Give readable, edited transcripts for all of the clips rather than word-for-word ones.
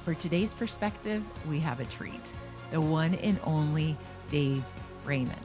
For today's perspective, we have a treat. The one and only Dave Raymond.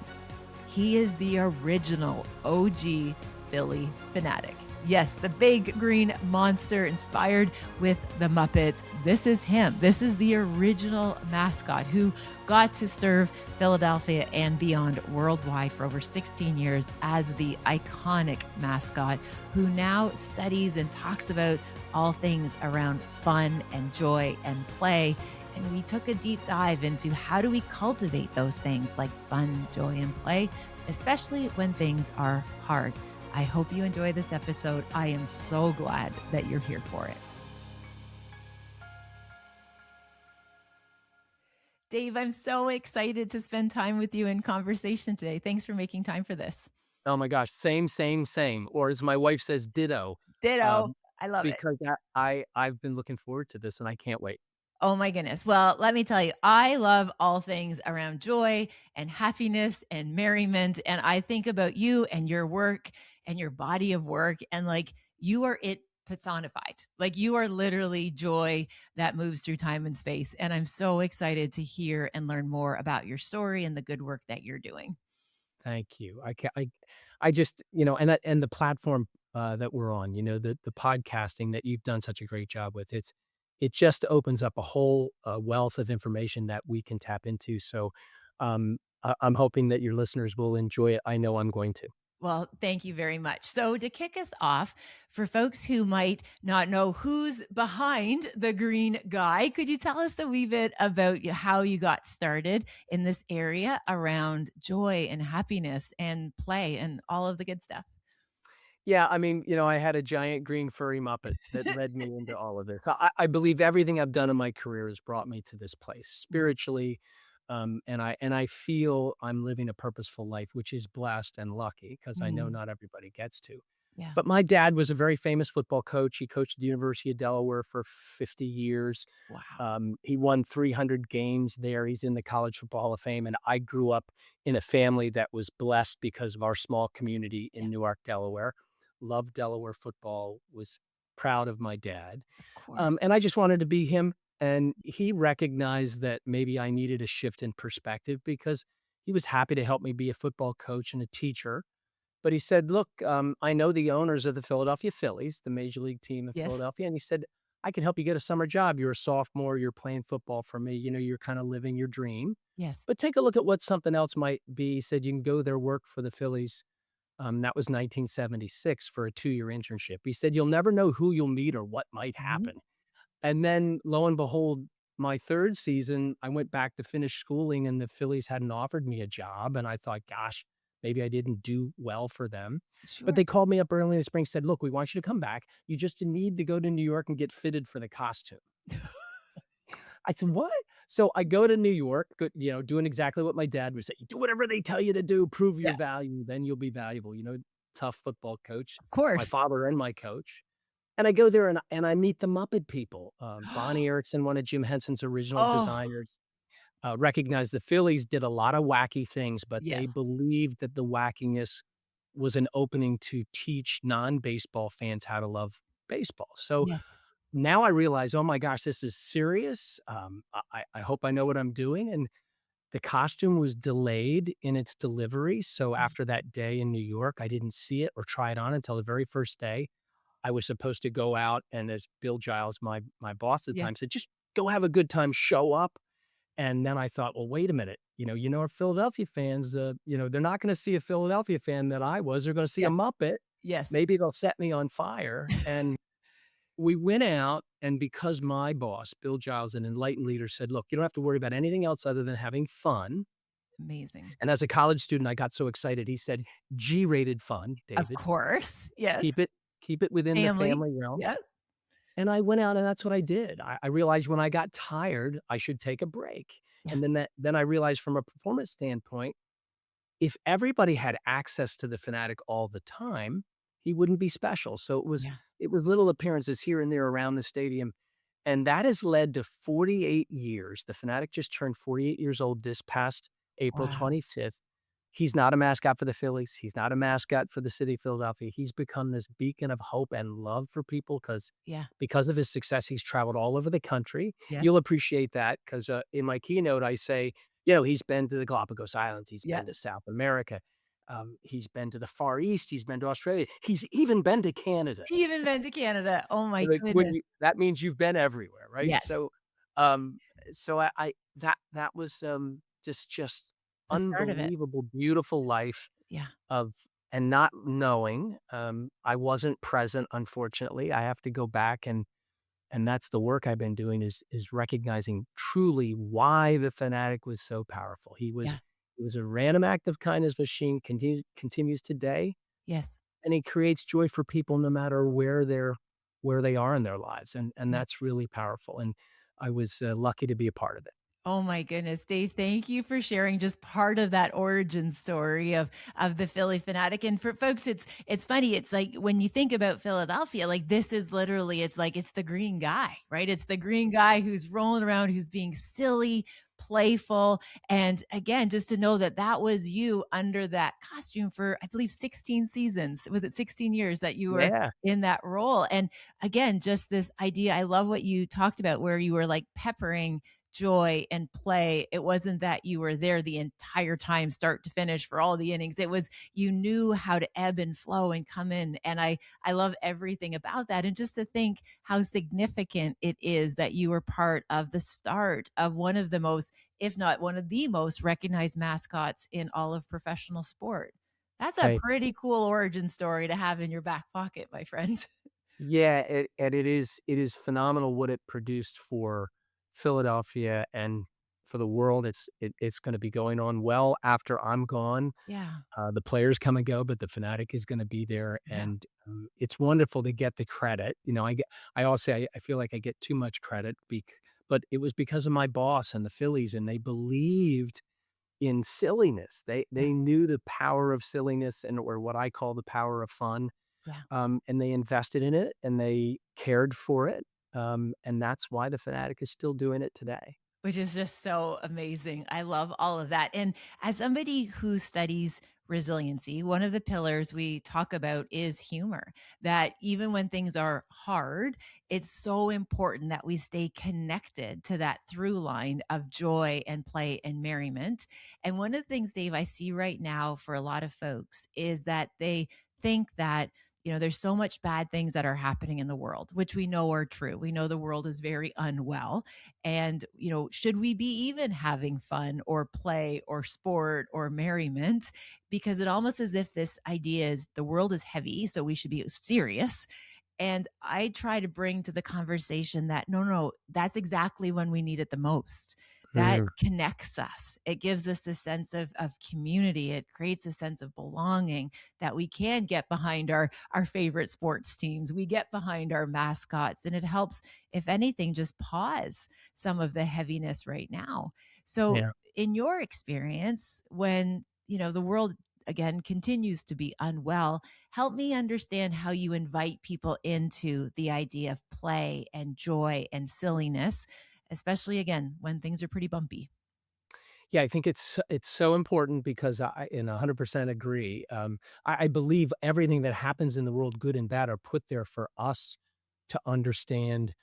He is the original OG Phillie Phanatic. Yes, the big green monster inspired with the Muppets. This is him. This is the original mascot who got to serve Philadelphia and beyond worldwide for over 16 years as the iconic mascot who now studies and talks about all things around fun and joy and play. And we took a deep dive into how do we cultivate those things like fun, joy, and play, especially when things are hard. I hope you enjoy this episode. I am so glad that you're here for it. Dave, I'm so excited to spend time with you in conversation today. Thanks for making time for this. Oh my gosh, same, same, same. Or as my wife says, ditto. Ditto. I love it. Because I've been looking forward to this and I can't wait. Oh my goodness. Well, let me tell you, I love all things around joy and happiness and merriment. And I think about you and your work and your body of work. And like you are it personified. Like you are literally joy that moves through time and space. And I'm so excited to hear and learn more about your story and the good work that you're doing. Thank you. I just, and the platform that we're on, the podcasting that you've done such a great job with, it just opens up a whole wealth of information that we can tap into. So I'm hoping that your listeners will enjoy it. I know I'm going to. Well, thank you very much. So to kick us off, for folks who might not know who's behind the green guy, could you tell us a wee bit about how you got started in this area around joy and happiness and play and all of the good stuff? Yeah, I mean, I had a giant green furry Muppet that led me into all of this. I believe everything I've done in my career has brought me to this place spiritually, and I feel I'm living a purposeful life, which is blessed and lucky because I know not everybody gets to. Yeah. But my dad was a very famous football coach. He coached at the University of Delaware for 50 years. Wow. He won 300 games there. He's in the College Football Hall of Fame, and I grew up in a family that was blessed because of our small community in Newark, Delaware. Loved Delaware football, was proud of my dad. Of course. And I just wanted to be him. And he recognized that maybe I needed a shift in perspective because he was happy to help me be a football coach and a teacher. But he said, look, I know the owners of the Philadelphia Phillies, the major league team of Yes. Philadelphia. And he said, I can help you get a summer job. You're a sophomore. You're playing football for me. You're kind of living your dream. Yes. But take a look at what something else might be. He said, you can go there, work for the Phillies. That was 1976 for a 2-year internship. He said, you'll never know who you'll meet or what might happen. And then lo and behold, my third season, I went back to finish schooling and the Phillies hadn't offered me a job. And I thought, gosh, maybe I didn't do well for them. Sure. But they called me up early in the spring, said, look, we want you to come back. You just need to go to New York and get fitted for the costume. I said, what? So I go to New York, doing exactly what my dad would say. Do whatever they tell you to do, prove your value, then you'll be valuable. Tough football coach. Of course. My father and my coach. And I go there and I meet the Muppet people. Bonnie Erickson, one of Jim Henson's original designers, recognized the Phillies did a lot of wacky things, but they believed that the wackiness was an opening to teach non-baseball fans how to love baseball. So now I realize, oh my gosh, this is serious. I hope I know what I'm doing. And the costume was delayed in its delivery. So after that day in New York, I didn't see it or try it on until the very first day. I was supposed to go out, and as Bill Giles, my boss at the time, said, just go have a good time, show up. And then I thought, well, wait a minute. Our Philadelphia fans, they're not going to see a Philadelphia fan that I was. They're going to see a Muppet. Yes. Maybe they'll set me on fire. And we went out, and because my boss, Bill Giles, an enlightened leader, said, look, you don't have to worry about anything else other than having fun. Amazing. And as a college student, I got so excited. He said, G-rated fun, David. Of course. Yes. Keep it within the family realm. Yep. And I went out and that's what I did. I realized when I got tired, I should take a break. Yeah. And then I realized from a performance standpoint, if everybody had access to the Phanatic all the time, he wouldn't be special. So it was little appearances here and there around the stadium. And that has led to 48 years. The Phanatic just turned 48 years old this past April 25th. He's not a mascot for the Phillies. He's not a mascot for the city of Philadelphia. He's become this beacon of hope and love for people Yeah. because of his success, he's traveled all over the country. Yes. You'll appreciate that because in my keynote, I say, he's been to the Galapagos Islands. He's Yeah. been to South America. He's been to the Far East. He's been to Australia. He's even been to Canada. He even been to Canada. Oh my Like, goodness. that means you've been everywhere, right? Yes. Um, that was just The start of it. unbelievable, beautiful life Yeah. of and not knowing. I wasn't present, unfortunately. I have to go back and that's the work I've been doing is recognizing truly why the fanatic was so powerful. Yeah. He was a random act of kindness machine, continues today, Yes. and he creates joy for people no matter where they are in their lives, and Yeah. that's really powerful, and I was, lucky to be a part of it. Oh my goodness, Dave, thank you for sharing just part of that origin story of the Phillie Phanatic. And for folks, it's funny. It's like when you think about Philadelphia, like this is literally, it's like it's the green guy, right? It's the green guy who's rolling around, who's being silly, playful. And again, just to know that that was you under that costume for, I believe, 16 seasons. Was it 16 years that you were Yeah, in that role? And again, just this idea, I love what you talked about where you were like peppering joy and play. It wasn't that you were there the entire time, start to finish for all the innings. It was you knew how to ebb and flow and come in. And I love everything about that. And just to think how significant it is that you were part of the start of one of the most, if not one of the most recognized mascots in all of professional sport. That's a right. pretty cool origin story to have in your back pocket, my friend. Yeah, it is phenomenal what it produced for Philadelphia and for the world. It's gonna be going on well after I'm gone. Yeah. The players come and go, but the fanatic is gonna be there, Yeah. and, it's wonderful to get the credit. I always say I feel like I get too much credit but it was because of my boss and the Phillies, and they believed in silliness. Yeah. They knew the power of silliness or what I call the power of fun, Yeah. and they invested in it, and they cared for it, and that's why the fanatic is still doing it today. Which is just so amazing. I love all of that. And as somebody who studies resiliency, one of the pillars we talk about is humor. That even when things are hard, it's so important that we stay connected to that through line of joy and play and merriment. And one of the things, Dave, I see right now for a lot of folks is that they think that there's so much bad things that are happening in the world, which we know are true. We know the world is very unwell. And, should we be even having fun or play or sport or merriment? Because it almost as if this idea is the world is heavy, so we should be serious. And I try to bring to the conversation that no, no, that's exactly when we need it the most. That Mm, connects us. It gives us a sense of community. It creates a sense of belonging that we can get behind our favorite sports teams. We get behind our mascots, and it helps, if anything, just pause some of the heaviness right now. So, yeah. in your experience, when the world again continues to be unwell, help me understand how you invite people into the idea of play and joy and silliness, especially again when things are pretty bumpy. Yeah, I think it's so important because I 100% agree. I believe everything that happens in the world, good and bad, are put there for us to understand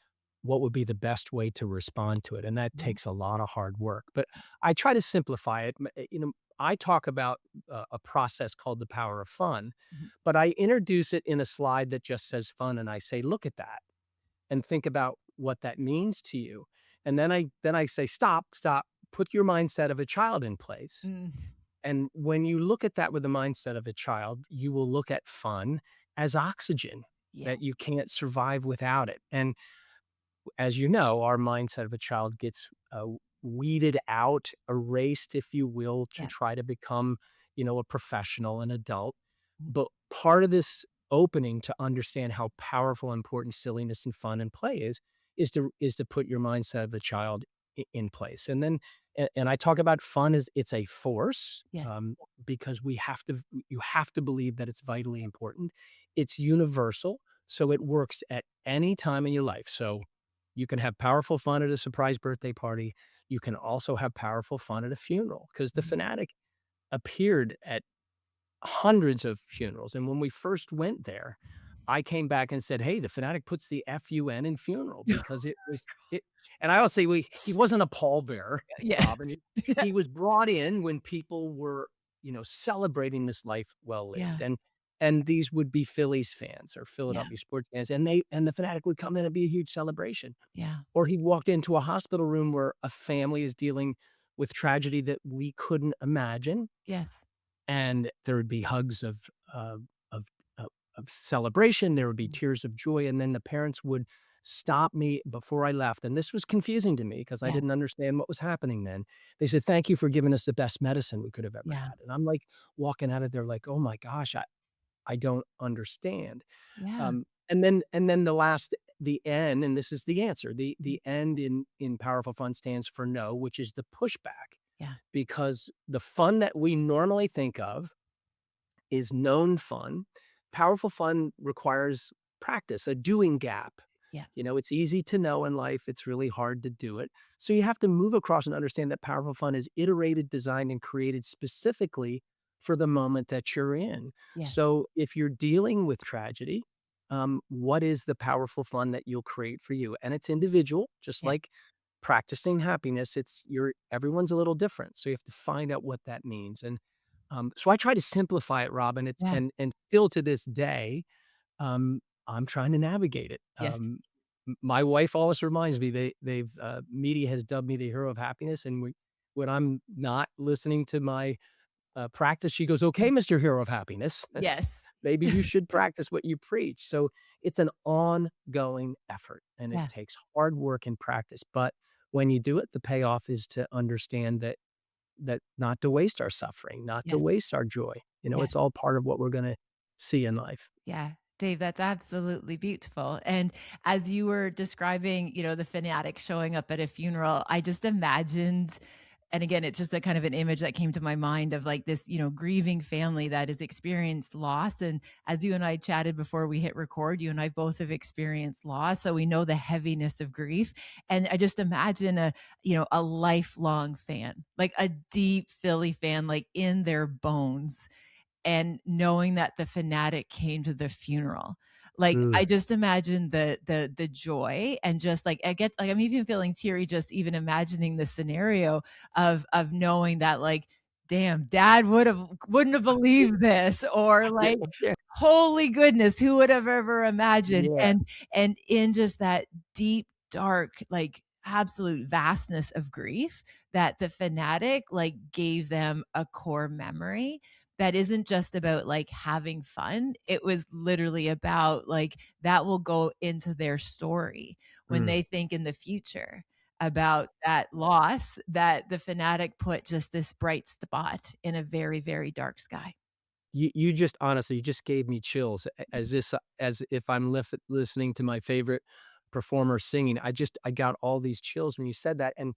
what would be the best way to respond to it, and that Mhm. takes a lot of hard work. But I try to simplify it. I talk about a process called the power of fun, Mhm. but I introduce it in a slide that just says fun, and I say, look at that and think about what that means to you. And then I say, stop, stop, put your mindset of a child in place. Mm, And when you look at that with the mindset of a child, you will look at fun as oxygen yeah, that you can't survive without it. And as you know, our mindset of a child gets weeded out, erased, if you will, to yeah. try to become, a professional, an adult. Mhm. But part of this opening to understand how powerful and important silliness and fun and play is to put your mindset of a child in place. And then, and I talk about fun as it's a force, Yes. because you have to believe that it's vitally important. It's universal, so it works at any time in your life. So you can have powerful fun at a surprise birthday party. You can also have powerful fun at a funeral because the Mhm. fanatic appeared at hundreds of funerals, and when we first went there, I came back and said, "Hey, the Fanatic puts the FUN in funeral," because it was it and I will say he wasn't a pallbearer, Yeah. Robin. He was brought in when people were, celebrating this life well lived, Yeah. and these would be Phillies fans or Yeah. Philadelphia sports fans, and the Fanatic would come in and be a huge celebration. Yeah. Or he walked into a hospital room where a family is dealing with tragedy that we couldn't imagine, Yes. and there would be hugs of of of celebration, there would be Mm. tears of joy, and then the parents would stop me before I left, and this was confusing to me because I Yeah. didn't understand what was happening then. They said, "Thank you for giving us the best medicine we could have ever Yeah. had," and I'm, like, walking out of there like, "Oh my gosh, I don't understand." Yeah. And then the N, and this is the answer, the end in Powerful Fun stands for no, which is the pushback, Yeah. because the fun that we normally think of is known fun. Powerful fun requires practice, a doing gap. Yeah. It's easy to know in life, it's really hard to do it. So you have to move across and understand that powerful fun is iterated, designed, and created specifically for the moment that you're in. Yes. So if you're dealing with tragedy, what is the powerful fun that you'll create for you? And it's individual, just Yes. like practicing happiness. Everyone's a little different. So you have to find out what that means. And so I try to simplify it, Robin. It's Yeah. and still to this day, I'm trying to navigate it. Yes. My wife always reminds me media has dubbed me the hero of happiness, and when I'm not listening to my practice, she goes, "Okay, Mr. Hero of Happiness, Yes. maybe you should practice what you preach." So it's an ongoing effort, and it Yeah. takes hard work and practice. But when you do it, the payoff is to understand that not to waste our suffering, not to Yes. waste our joy. It's Yes. all part of what we're gonna see in life. Yeah. Dave, that's absolutely beautiful. And as you were describing, the fanatic showing up at a funeral, I just imagined, and again, it's just a kind of an image that came to my mind of like this, grieving family that has experienced loss. And as you and I chatted before we hit record, you and I both have experienced loss. So we know the heaviness of grief. And I just imagine a lifelong fan, like a deep Philly fan, like in their bones, and knowing that the fanatic came to the funeral. Like, Mm, I just imagine the joy, and just like I get like I'm even feeling teary just even imagining the scenario of knowing that, like, damn, dad wouldn't have believed this, or yeah, like, yeah, holy goodness, who would have ever imagined? yeah, And in just that deep, dark, like absolute vastness of grief, that the fanatic like gave them a core memory that isn't just about like having fun. It was literally about like that will go into their story when mm. they think in the future about that loss, that the fanatic put just this bright spot in a very, very dark sky. You just honestly, you just gave me chills as if I'm listening to my favorite performer singing. I got all these chills when you said that, and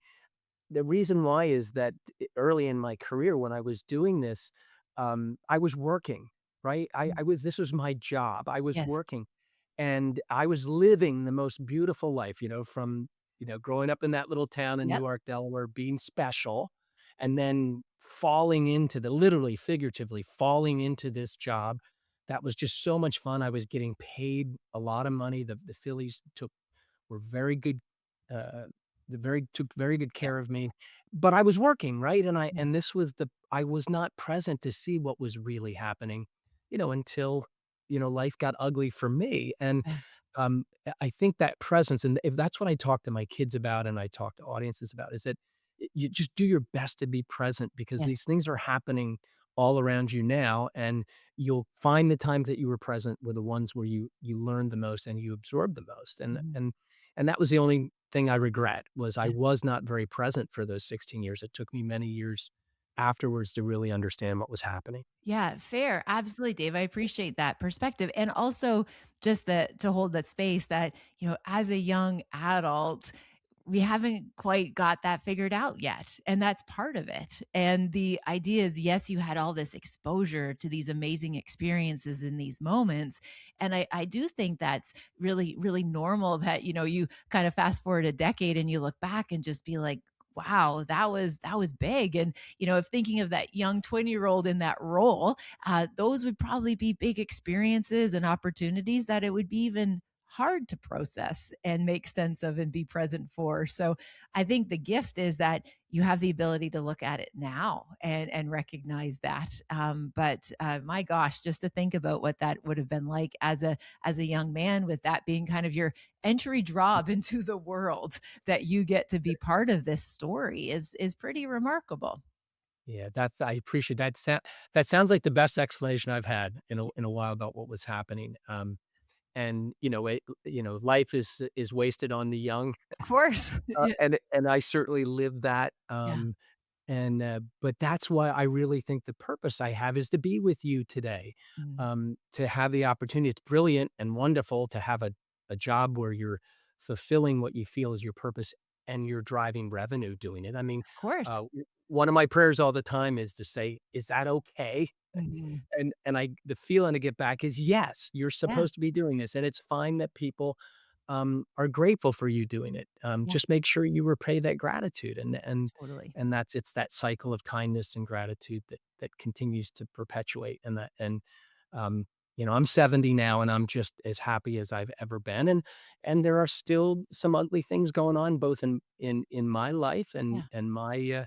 the reason why is that early in my career when I was doing this, I was working, right? Mm. This was my job. I was Yes. working, and I was living the most beautiful life, from, growing up in that little town in Yep. Newark, Delaware, being special, and then falling into literally, figuratively falling into this job that was just so much fun. I was getting paid a lot of money. The Phillies were very good, uh, took very good Yep. care of me, but I was working, right? Yeah. And this was I was not present to see what was really happening, until, life got ugly for me. And Yeah. I think that presence, and if that's what I talk to my kids about and I talk to audiences about, is that you just do your best to be present because Yes. these things are happening all around you now, and you'll find the times that you were present were the ones where you learned the most and you absorbed the most. Mhm. And that was the only thing I regret, was I Yeah. was not very present for those 16 years. It took me many years afterwards to really understand what was happening. Yeah, fair. Absolutely, Dave. I appreciate that perspective. And also just to hold that space that, as a young adult, we haven't quite got that figured out yet. And that's part of it. And the idea is, yes, you had all this exposure to these amazing experiences in these moments. And I do think that's really, really normal that, you kind of fast forward a decade and you look back and just be like, wow, that was big. And if thinking of that young 20-year-old in that role, those would probably be big experiences and opportunities that it would be even hard to process and make sense of and be present for. So I think the gift is that you have the ability to look at it now and recognize that. But my gosh, just to think about what that would have been like as a young man, with that being kind of your entry job into the world, that you get to be part of this story is pretty remarkable. Yeah, that's I appreciate that. That sounds like the best explanation I've had in a while about what was happening. And life is wasted on the young, Of course. Yeah. and I certainly lived that. Yeah. But that's why I really think the purpose I have is to be with you today, Mm. to have the opportunity. It's brilliant and wonderful to have a job where you're fulfilling what you feel is your purpose and you're driving revenue doing it. I mean, Of course. one of my prayers all the time is to say, "Is that okay?" Mhm. And the feeling I get back is, "Yes, you're Yeah. supposed to be doing this, and it's fine that people, are grateful for you doing it. Yeah. Just make sure you repay that gratitude," Totally. and it's that cycle of kindness and gratitude that continues to perpetuate, um, I'm 70 now, and I'm just as happy as I've ever been, and there are still some ugly things going on both in my life Yeah. and my,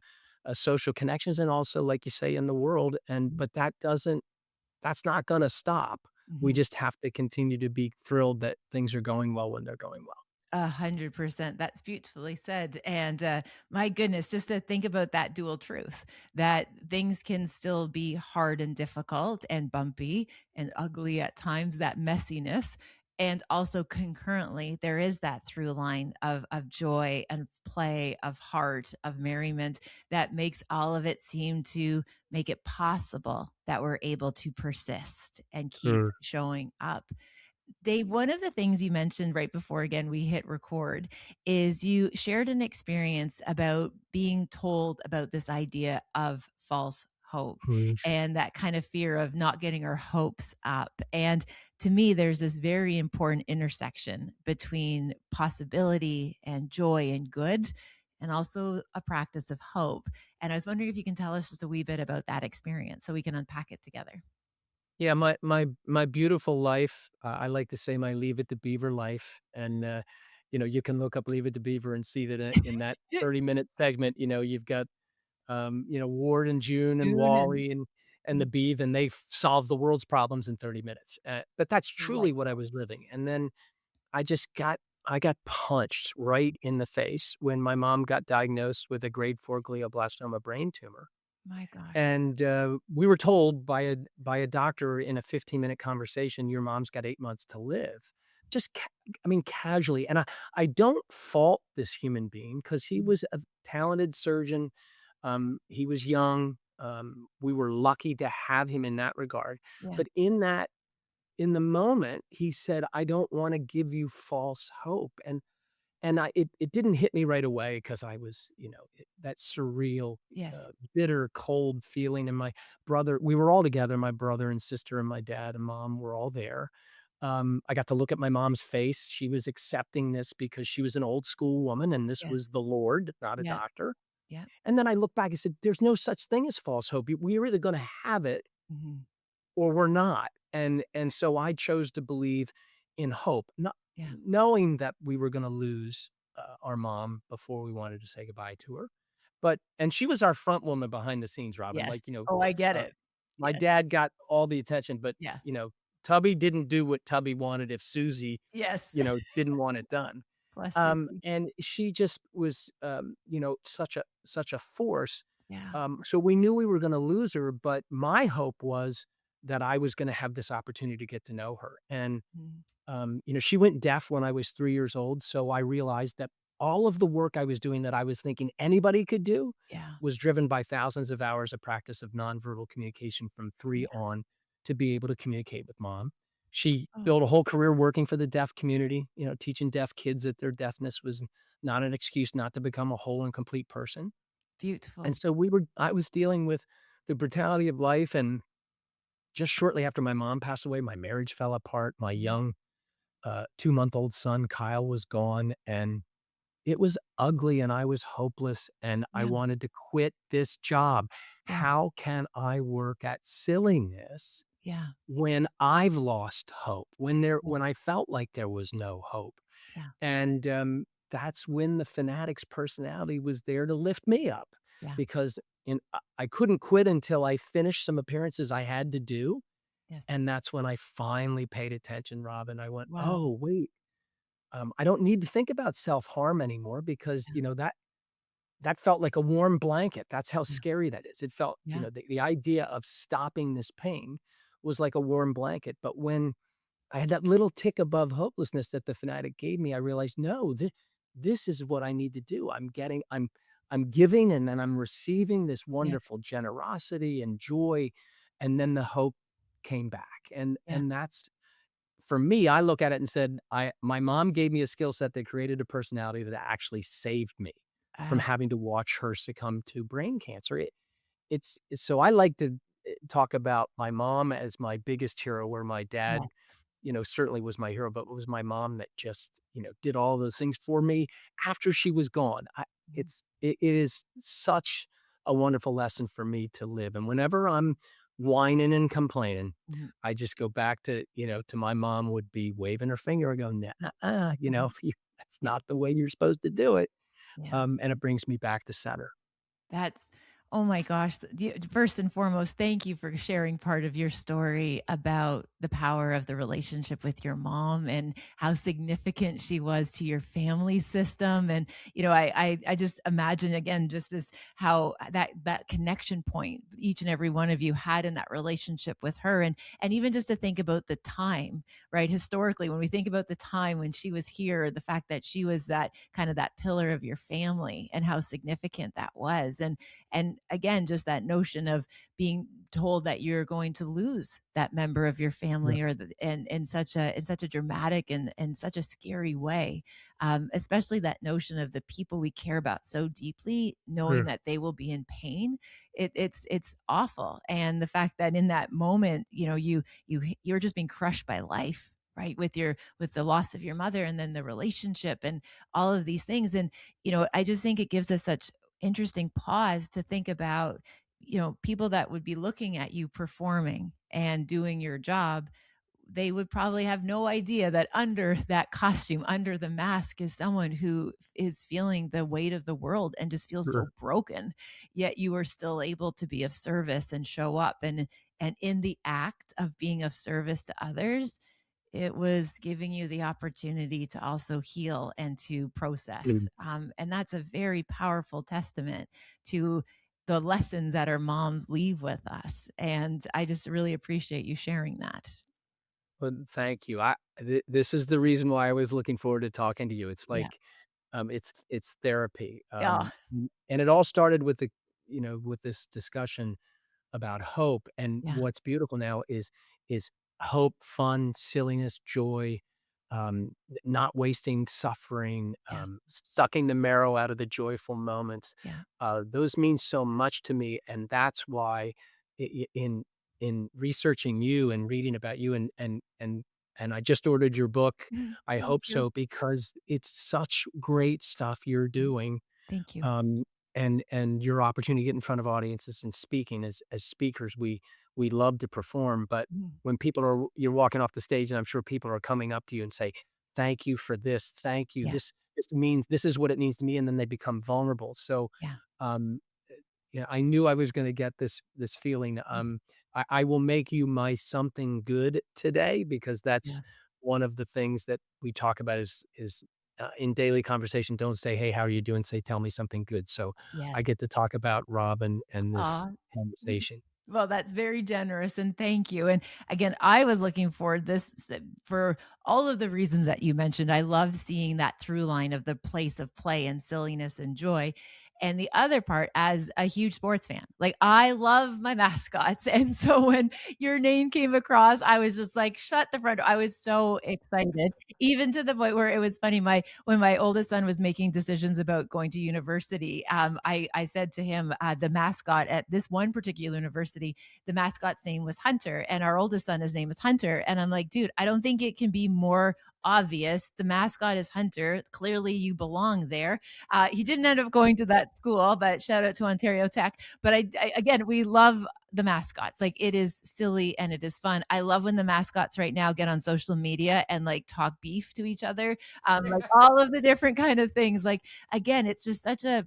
social connections and also, like you say, in the world, Mhm. but that's not gonna stop. We Mhm. just have to continue to be thrilled that things are going well when they're going well. 100%. That's beautifully said. And my goodness, just to think about that dual truth, that things can still be hard and difficult and bumpy and ugly at times, that messiness. And also concurrently, there is that through line of joy and play, of heart, of merriment, that makes all of it seem to make it possible that we're able to persist and keep Sure. showing up. Dave, one of the things you mentioned right before, again, we hit record, is you shared an experience about being told about this idea of false hope Please. and that kind of fear of not getting our hopes up. And to me, there's this very important intersection between possibility and joy and good, and also a practice of hope. And I was wondering if you can tell us just a wee bit about that experience so we can unpack it together. Yeah, my beautiful life, I like to say my Leave It to Beaver life, and, you can look up Leave It to Beaver and see that in that 30-minute segment, you've got, Ward and June and June and Wally and the Beav, and they solve the world's problems in 30 minutes, but that's like, truly what I was living, and then I got punched right in the face when my mom got diagnosed with a grade 4 glioblastoma brain tumor. my gosh. And, we were told by a doctor in a 15-minute conversation, "Your mom's got 8 months to live." Just I mean, casually, and I don't fault this human being because he Mm. was a talented surgeon, he was young, we were lucky to have him in that regard, Yeah. but in the moment, he said, "I don't wanna give you false hope," and it didn't hit me right away because I was, that surreal, Yes. bitter, cold feeling, and my brother we were all together, my brother and sister and my dad and mom were all there. I got to look at my mom's face. She was accepting this because she was an old school woman, and this was Yes. the Lord, not a Yeah. doctor. Yeah. And then I looked back and said, "There's no such thing as false hope. We're either gonna have it Mhm. or we're not." And so I chose to believe in hope, not Yeah. knowing that we were gonna lose, our mom before we wanted to say goodbye to her. But and she was our front woman behind the scenes, Robin, Yes. like, Oh, I get uh, it. my Yes. dad got all the attention, but, Yeah. Tubby didn't do what Tubby wanted if Susie, Yes. didn't want it done. Bless you. And she just was, such a force. Yeah. So we knew we were gonna lose her, but my hope was that I was gonna have this opportunity to get to know her. And, Mhm. she went deaf when I was 3 years old, so I realized that all of the work I was doing that I was thinking anybody could do Yeah. was driven by thousands of hours of practice of nonverbal communication from 3 Yeah. on to be able to communicate with mom. She Oh, built a whole career working for the deaf community, teaching deaf kids that their deafness was not an excuse not to become a whole and complete person. And beautiful. so I was dealing with the brutality of life, and just shortly after my mom passed away, my marriage fell apart. My Mhm. young, 2-month-old son, Kyle, was gone, and it was ugly and I was hopeless and I Yeah. wanted to quit this job. Yeah. How can I work at silliness Yeah. when I've lost hope, Yeah. when I felt like there was no hope? Yeah. And, that's when the Phanatic's personality was there to lift me up Yeah. because I couldn't quit until I finished some appearances I had to do, Yes. and that's when I finally paid attention, Robin. I went, Wow. "Oh, wait, I don't need to think about self-harm anymore because, Yeah. that felt like a warm blanket. That's how Yeah. scary that is. It felt, Yeah. the idea of stopping this pain was like a warm blanket, but when I had that little tick above hopelessness that the fanatic gave me, I realized, no, this is what I need to do. I'm giving and then I'm receiving this Yes. wonderful generosity and joy, and then the hope came back. Yeah. And that's for me, I look at it and said, my mom gave me a skill set that created a personality that actually saved me from Ah, having to watch her succumb to brain cancer. So I like to talk about my mom as my biggest hero, where my yes. dad, certainly was my hero, but it was my mom that just, did all those things for me after she was gone. Mhm. It is such a wonderful lesson for me to live. And whenever I'm whining and complaining, Mhm. I just go back to, to my mom would be waving her finger and go, nah, Mhm. that's not the way you're supposed to do it. Yeah. And it brings me back to center. That's oh my gosh. First and foremost, thank you for sharing part of your story about the power of the relationship with your mom and how significant she was to your family system. And, I just imagine again, just this, how that connection point each and every one of you had in that relationship with her. And even just to think about the time, right? Historically, when we think about the time when she was here, the fact that she was that kind of that pillar of your family and how significant that was. And again, just that notion of being told that you're going to lose that member of your Yeah. family, or and in such a dramatic and such a scary way, especially that notion of the people we care about so deeply, knowing Sure. that they will be in pain. It's awful. And the fact that in that moment, you're just being crushed by life, right, with the loss of your mother, and then the relationship and all of these things. And I just think it gives us such interesting pause to think about, people that would be looking at you performing and doing your job. They would probably have no idea that under that costume, under the mask, is someone who is feeling the weight of the world and just feels so Sure. broken. Yet you are still able to be of service and show up. And in the act of being of service to others, it was giving you the opportunity to also heal and to process. Mm. And that's a very powerful testament to the lessons that our moms leave with us. And I just really appreciate you sharing that. Well, thank you. This is the reason why I was looking forward to talking to you. It's Yeah. like, it's therapy. Yeah. And it all started with with this discussion about hope. And Yeah. what's beautiful now is hope, fun, silliness, joy, not wasting suffering, Yeah. sucking the marrow out of the joyful moments. Yeah. Those mean so much to me, and that's why in researching you and reading about you and I just ordered your book. I Thank hope you. so because it's such great stuff you're doing, Thank you. um, and your opportunity to get in front of audiences and speaking as speakers, we love to perform, but Mhm. when you're walking off the stage, and I'm sure people are coming up to you and say, "Thank you for this. Thank you. Yeah. This is what it means to me," and then they become vulnerable. So, Yeah. um, I knew I was gonna get this feeling. Mm. I will make you my something good today because that's Yeah. one of the things that we talk about in daily conversation. Don't say, "Hey, how are you doing?" Say, "Tell me something good." So I Yes. get to talk about Rob and this Aw. conversation. Well, that's very generous, and thank you. And again, I was looking forward for all of the reasons that you mentioned. I love seeing that through line of the place of play and silliness and joy. And the other part, as a huge sports fan, like I love my mascots. And so when your name came across, I was just like, shut the front door. I was so excited, even to the point where it was funny. When my oldest son was making decisions about going to university, I said to him, the mascot at this one particular university, the mascot's name was Hunter, and our oldest son, his name is Hunter. And I'm like, dude, I don't think it can be more obvious. The mascot is Hunter. Clearly, you belong there. He didn't end up going to that school, but shout out to Ontario Tech. But again, we love the mascots. Like, it is silly and it is fun. I love when the mascots right now get on social media and like talk beef to each other. Like all of the different kind of things. Like, again, it's just such a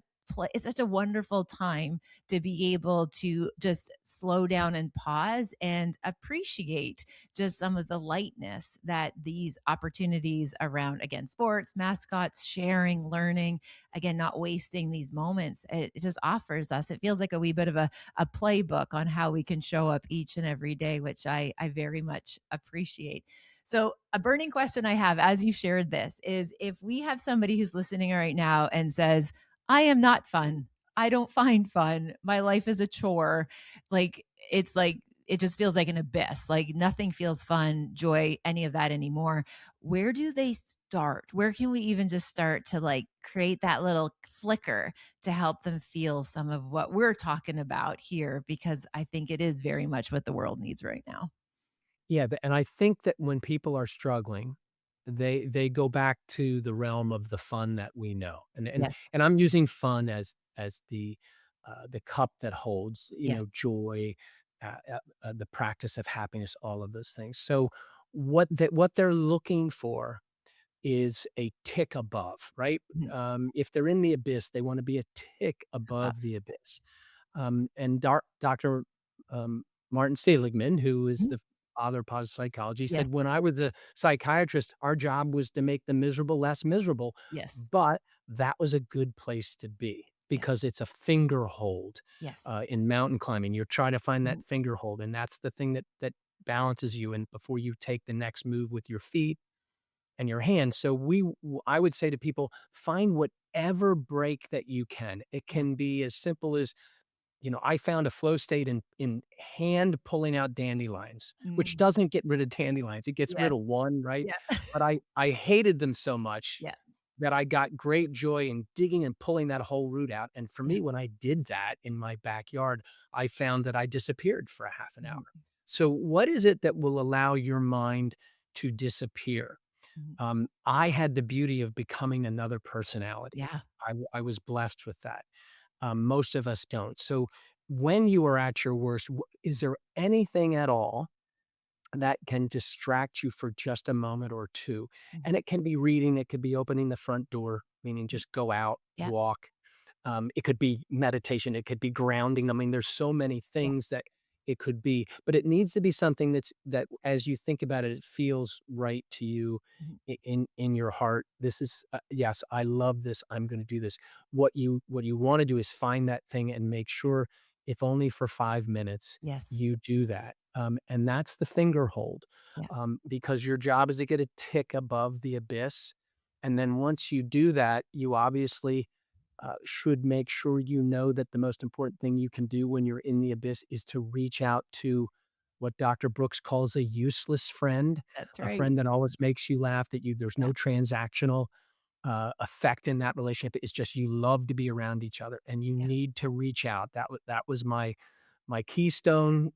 it's such a wonderful time to be able to just slow down and pause and appreciate just some of the lightness that these opportunities around, again, sports, mascots, sharing, learning, again, not wasting these moments. It just offers us, it feels like a wee bit of a playbook on how we can show up each and every day, which I very much appreciate. So, a burning question I have as you shared this is, if we have somebody who's listening right now and says, I am not fun. I don't find fun. My life is a chore. Like, it just feels like an abyss. Like, nothing feels fun, joy, any of that anymore. Where do they start? Where can we even just start to like create that little flicker to help them feel some of what we're talking about here? Because I think it is very much what the world needs right now. Yeah, and I think that when people are struggling, they go back to the realm of the fun that we know, Yes. and I'm using fun as the cup that holds, Yes. joy, the practice of happiness, all of those things. So what they're looking for is a tick above, right? Mhm. If they're in the abyss, they want to be a tick Uh, above the abyss. And Dr. Martin Seligman, who is mhm. the father of positive psychology, Yes. said, when I was a psychiatrist, our job was to make the miserable less miserable. Yes. But that was a good place to be Yes. because it's a finger hold Yes. in mountain climbing. You're trying to find that Mhm. finger hold, and that's the thing that balances you. And before you take the next move with your feet and your hands. So I would say to people, find whatever break that you can. It Yeah. can be as simple as, I found a flow state in hand pulling out dandelions, which Mm. doesn't get rid of dandelions. It gets rid Yes. of one, right? Yeah. But I hated them so much Yeah. that I got great joy in digging and pulling that whole root out. And for Yeah. me, when I did that in my backyard, I found that I disappeared for a half an hour. Mhm. So what is it that will allow your mind to disappear? Mhm. I had the beauty of becoming another personality. Yeah. I was blessed with that. Most of us don't. So when you are at your worst, is there anything at all that can distract you for just a moment or two? Mhm. And it can be reading, it could be opening the front door, meaning Mhm. just go out, Yeah. walk. It could be meditation, it could be grounding. I mean, there's so many Yeah. things that it could be, but it needs to be something that as you think about it, it feels right to you Mhm. in your heart. This is yes, I love this. I'm going to do this. What you want to do is find that thing and make sure, if only for 5 minutes, Yes. you do that. And that's the finger hold, Yeah. because your job is to get a tick above the abyss. And then once you do that, you obviously should make sure you know that the most important thing you can do when you're in the abyss is to reach out to what Dr. Brooks calls a useless friend, That's a right. friend that always makes you laugh, that there's Yeah. no transactional effect in that relationship. It's just you love to be around each other and you Yeah. need to reach out. That was my keystone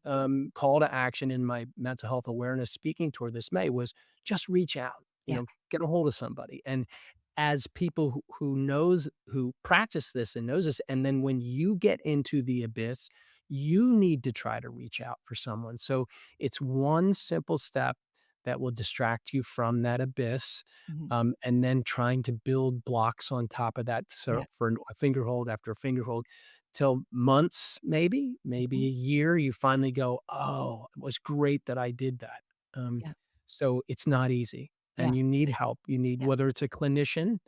call to action in my mental health awareness speaking toward this May was just reach out, Yeah. get a hold of somebody. And as people who practice this and knows this, and then when you get into the abyss, you need to try to reach out for someone. So it's one simple step that will distract you from that abyss, Mhm. and then trying to build blocks on top of that. So Yeah. for a finger hold after a finger hold, till months, maybe Mhm. a year, you finally go, "Oh, it was great that I did that." Um, Yeah. so it's not easy, Yeah. and you need help. You need, Yeah. whether it's a clinician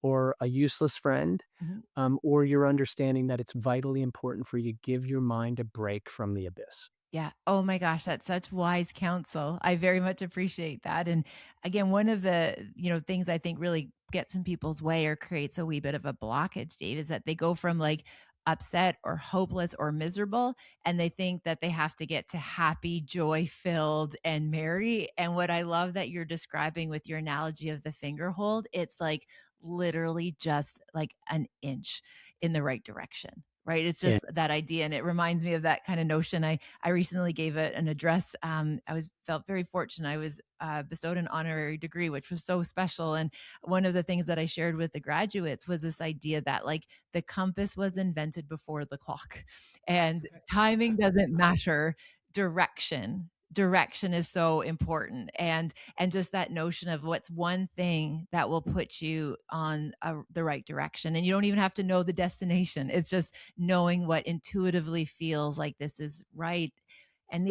or a useless friend, Mhm. or you're understanding that it's vitally important for you to give your mind a break from the abyss. Yeah. Oh my gosh, that's such wise counsel. I very much appreciate that. And again, one of the, things I think really gets in people's way or creates a wee bit of a blockage, Dave, is that they go from like upset or hopeless or miserable and they think that they have to get to happy, joy filled and merry. And what I love that you're describing with your analogy of the finger hold, it's like literally just like an inch in the right direction, right? It's Yeah. just that idea. And it reminds me of that kind of notion. I recently gave an address. Felt very fortunate. I was bestowed an honorary degree, which was so special. And one of the things that I shared with the graduates was this idea that like the compass was invented before the clock, and timing doesn't matter. Direction is so important, and just that notion of what's one thing that will put you on the right direction, and you don't even have to know the destination. It's just knowing what intuitively feels like this is right. And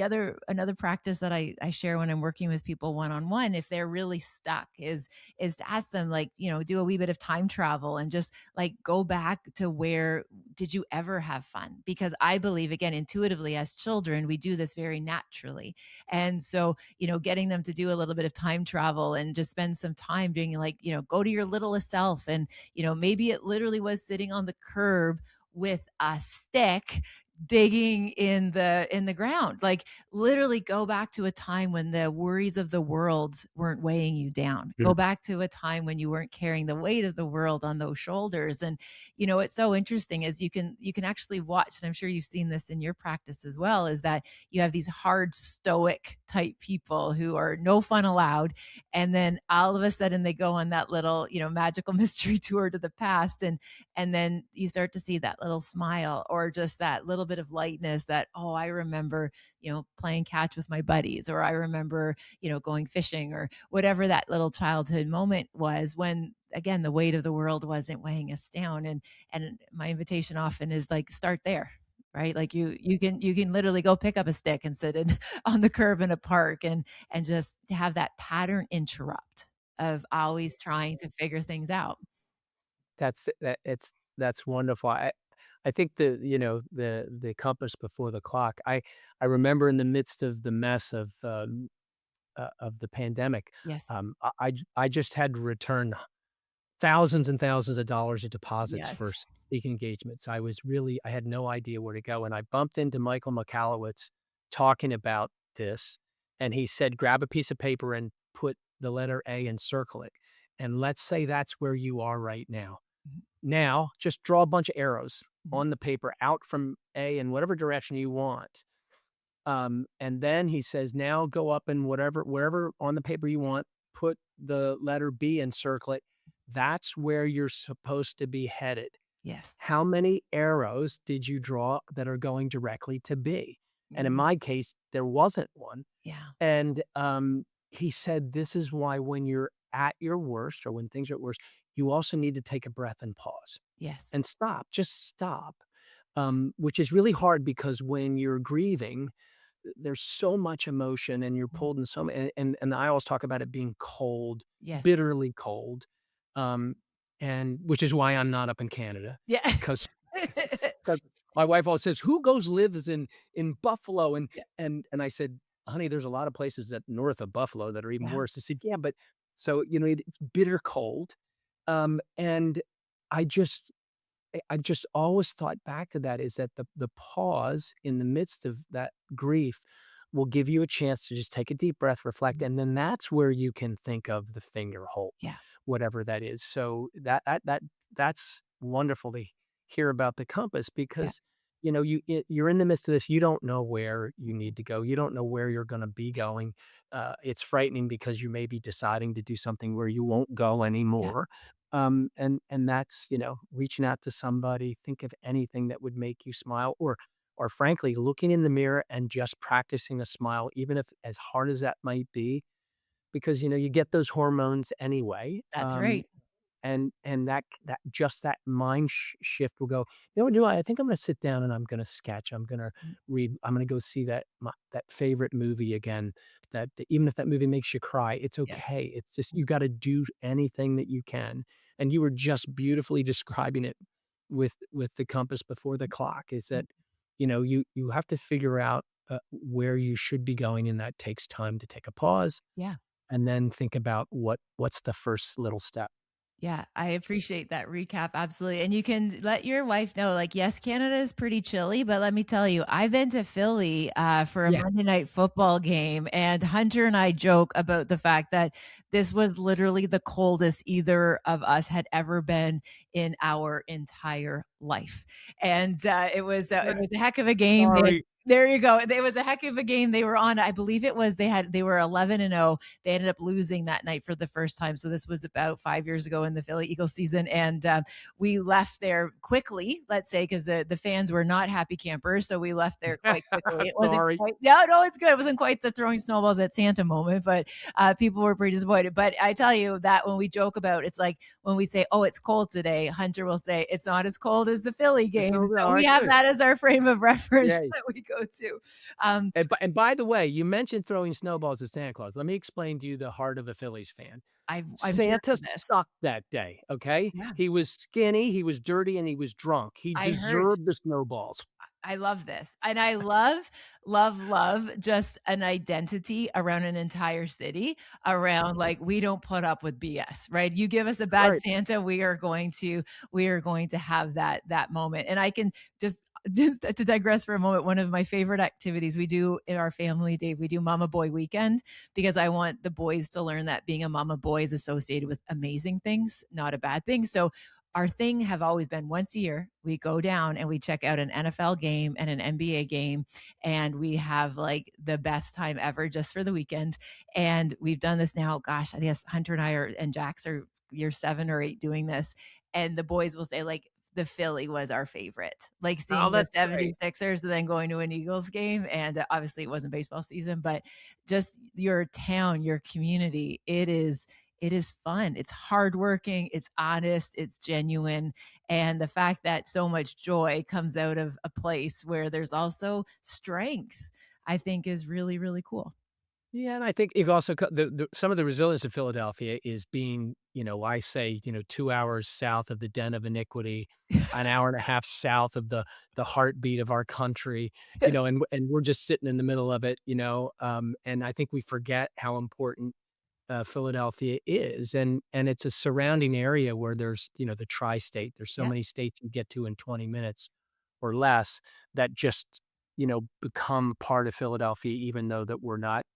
another practice that I share when I'm working with people one-on-one, if they're really stuck, is to ask them, like, do a wee bit of time travel and just like go back to where did you ever have fun? Because I believe, again, intuitively as children, we do this very naturally. And so, getting them to do a little bit of time travel and just spend some time being like, go to your littlest self. And, maybe it literally was sitting on the curb with a stick digging in the ground, like literally go back to a time when the worries of the world weren't weighing you down, Mm. go back to a time when you weren't carrying the weight of the world on those shoulders. And it's so interesting, as you can actually watch, and I'm sure you've seen this in your practice as well, is that you have these hard stoic type people who are no fun allowed, and then all of a sudden they go on that little magical mystery tour to the past, and then you start to see that little smile or just that little bit of lightness that, oh, I remember, playing catch with my buddies, or I remember, going fishing, or whatever that little childhood moment was when, again, the weight of the world wasn't weighing us down. And my invitation often is like, start there. Right. Like you can literally go pick up a stick and sit on the curb in a park, and just have that pattern interrupt of always trying to figure things out. That's wonderful. I think the compass before the clock. I remember in the midst of the mess of the pandemic, Yes. I just had to return thousands and thousands of dollars of deposits for Yes. speaking engagements. I had no idea where to go, and I bumped into Michael Michalowicz talking about this, and he said, "Grab a piece of paper and put the letter A and circle it, and let's say that's where you are right now. Mhm. Now, just draw a bunch of arrows Mhm. on the paper out from A in whatever direction you want." And then he says, "Now go up and wherever on the paper you want, put the letter B and circle it. That's where you're supposed to be headed. Yes. How many arrows did you draw that are going directly to B?" And in Mhm. my case, there wasn't one. Yeah. And he said, "This is why when you're at your worst or when things are at worst, you also need to take a breath and pause Yes. and stop. Just stop." Which is really hard because when you're grieving, there's so much emotion and you're Mhm. pulled in so and I always talk about it being cold, Yes. bitterly cold, um, and which is why I'm not up in Canada Yeah. because my wife always says, "Who goes lives in Buffalo?" Yeah. And I said, "Honey, there's a lot of places that north of Buffalo that are even Yeah. worse." I said, "Yeah, but" so, it's bitter cold, and I just I've just always thought back to that is that the pause in the midst of that grief will give you a chance to just take a deep breath, reflect, Mhm. and then that's where you can think of the finger hold, Yeah. whatever that is. So that's wonderful to hear about the compass Yeah. because you're in the midst of this. You don't know where you need to go. You don't know where you're going to be going. It's frightening because you may be deciding to do something where you won't go Yeah. anymore. And that's, reaching out to somebody, think of anything that would make you smile or frankly, looking in the mirror and just practicing a smile, even if as hard as that might be, because, you get those hormones anyway. That's right. And that mind shift will go, "You know what, do I think I'm gonna sit down and I'm gonna sketch. I'm gonna Mm. read. I'm gonna go see that favorite movie again, that even if that movie makes you cry, it's Yeah. okay. It's just you gotta do anything that you can." And you were just beautifully describing it with the compass before the clock, is Mm. that, you have to figure out, where you should be going, and that takes time to take a pause Yeah. and then think about what's the first little step. Yeah, I appreciate that recap, absolutely, and you can let your wife know, like, yes, Canada is pretty chilly, but let me tell you, I've been to Philly, for a Yeah. Monday night football game, and Hunter and I joke about the fact that this was literally the coldest either of us had ever been in our entire life. And it was a heck of a game. There you go. It was a heck of a game they were on. I believe it was they were 11-0. They ended up losing that night for the first time. So this was about 5 years ago in the Philly Eagles season. And we left there quickly, let's say, because the fans were not happy campers. So we left there quite quickly. It wasn't quite, no, it's good. It wasn't quite the throwing snowballs at Santa moment, but people were pretty disappointed. But I tell you that when we joke about, it's like when we say, oh, it's cold today, Hunter will say, it's not as cold as the Philly game. So we have that as our frame of reference that we go to. And by the way, you mentioned throwing snowballs at Santa Claus. Let me explain to you the heart of a Phillies fan. Santa sucked that day, okay? Yeah. He was skinny, he was dirty, and he was drunk. He deserved the snowballs. I love this. And I love just an identity around an entire city, around like, we don't put up with BS, right? You give us a bad Santa, we are going to have that moment. And I can just to digress for a moment, one of my favorite activities we do in our family, Dave, we do Mama Boy Weekend, because I want the boys to learn that being a mama boy is associated with amazing things, not a bad thing. So our thing have always been once a year, we go down and we check out an NFL game and an NBA game, and we have like the best time ever just for the weekend. And we've done this now, gosh, I guess Hunter and I and Jax are year 7 or 8 doing this. And the boys will say like, the Philly was our favorite, like seeing the 76ers and then going to an Eagles game. And obviously it wasn't baseball season, but just your town, your community, it is fun. It's hardworking. It's honest. It's genuine. And the fact that so much joy comes out of a place where there's also strength, I think is really, really cool. Yeah, and I think you've also some of the resilience of Philadelphia is being, I say, 2 hours south of the den of iniquity, an hour and a half south of the heartbeat of our country, and we're just sitting in the middle of it, and I think we forget how important Philadelphia is, and it's a surrounding area where there's, the tri-state. There's so many states you get to in 20 minutes or less that just, become part of Philadelphia, even though that we're not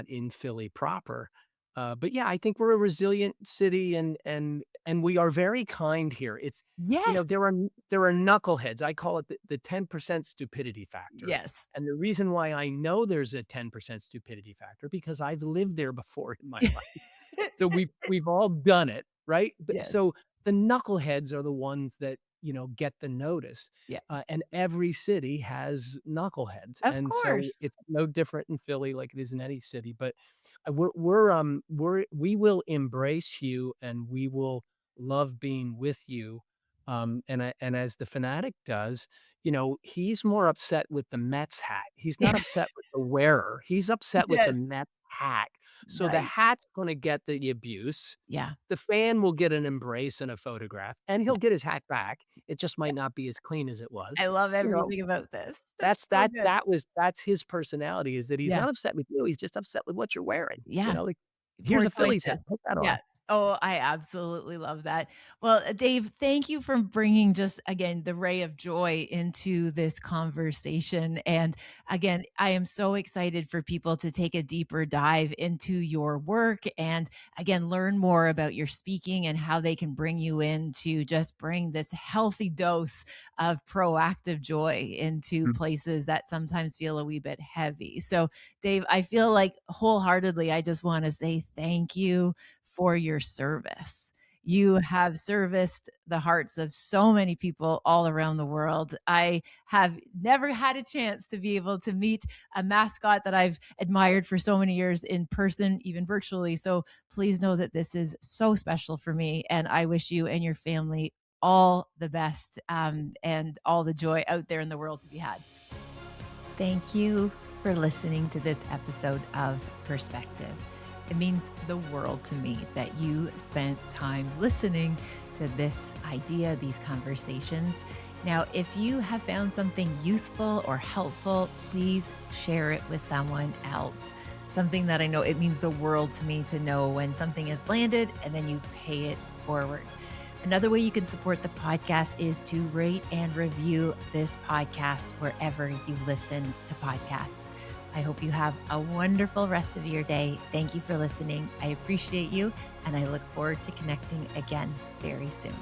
in Philly proper. But yeah, I think we're a resilient city, and we are very kind here. It's, there are knuckleheads. I call it the 10% stupidity factor. Yes. And the reason why I know there's a 10% stupidity factor, because I've lived there before in my life. So we've all done it, right? But so the knuckleheads are the ones that, get the notice. Yeah. And every city has knuckleheads. Of course. So it's no different in Philly like it is in any city, but we will embrace you, and we will love being with you. And as the Phanatic does, he's more upset with the Mets hat. He's not upset with the wearer. He's upset with the Mets hat. So the hat's going to get the abuse. Yeah. The fan will get an embrace and a photograph, and he'll get his hat back. It just might not be as clean as it was. I love everything about this. That's his personality, is that he's not upset with you. He's just upset with what you're wearing. Yeah. Like, here's a Phillies hat. Put that on. Yeah. Oh, I absolutely love that. Well, Dave, thank you for bringing just, again, the ray of joy into this conversation. And again, I am so excited for people to take a deeper dive into your work and, again, learn more about your speaking and how they can bring you in to just bring this healthy dose of proactive joy into places that sometimes feel a wee bit heavy. So, Dave, I feel like wholeheartedly, I just want to say thank you for your service. You have serviced the hearts of so many people all around the world. I have never had a chance to be able to meet a mascot that I've admired for so many years in person, even virtually. So please know that this is so special for me. And I wish you and your family all the best and all the joy out there in the world to be had. Thank you for listening to this episode of Perspective. It means the world to me that you spent time listening to this idea, these conversations. Now, if you have found something useful or helpful, please share it with someone else. Something that I know it means the world to me to know when something has landed and then you pay it forward. Another way you can support the podcast is to rate and review this podcast wherever you listen to podcasts. I hope you have a wonderful rest of your day. Thank you for listening. I appreciate you, and I look forward to connecting again very soon.